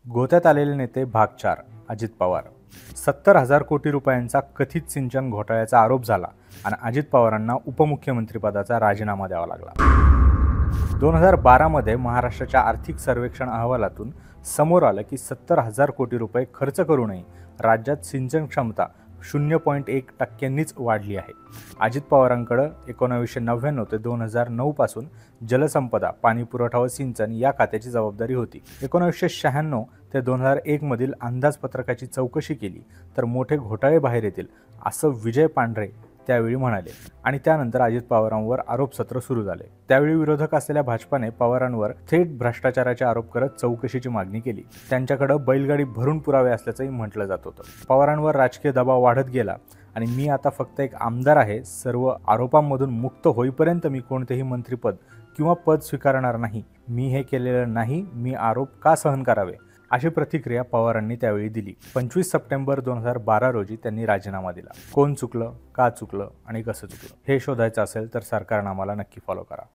गोत्यात आलेले नेते भाग 4 अजित पवार. 70,000 कोटी रुपयांचा कथित सिंचन घोटाळ्याचा आरोप झाला आणि अजित पवारांना उपमुख्यमंत्रीपदाचा राजीनामा द्यावा लागला. 2012 मध्ये महाराष्ट्राच्या आर्थिक सर्वेक्षण अहवालातून समोर आलं की 70,000 कोटी रुपये खर्च करूनही राज्यात सिंचन क्षमता 0.1%नीच वाढली आहे. अजित पवारांकडे 1999 ते 2009 पासून जलसंपदा, पाणीपुरवठा व सिंचन या खात्याची जबाबदारी होती. 1996 ते 2001 मधील अंदाजपत्रकाची चौकशी केली तर मोठे घोटाळे बाहेर येतील असं विजय पांढरे त्यावेळी म्हणाले आणि त्यानंतर अजित पवारांवर आरोपसत्र सुरू झाले. त्यावेळी विरोधक असलेल्या भाजपाने पवारांवर थेट भ्रष्टाचाराचे आरोप करत चौकशीची मागणी केली. त्यांच्याकडे बैलगाडी भरून पुरावे असल्याचंही म्हटलं जात होतं. पवारांवर राजकीय दबाव वाढत गेला आणि मी आता फक्त एक आमदार आहे, सर्व आरोपांमधून मुक्त होईपर्यंत मी कोणतेही मंत्रिपद किंवा पद स्वीकारणार नाही, मी हे केलेलं नाही, मी आरोप का सहन करावे, अशी प्रतिक्रिया पवारांनी त्यावेळी दिली. 25 सप्टेंबर 2012 रोजी त्यांनी राजीनामा दिला. कोण चुकलं, का चुकलं आणि कसं चुकलं हे शोधायचं असेल तर सरकारनामाला नक्की फॉलो करा.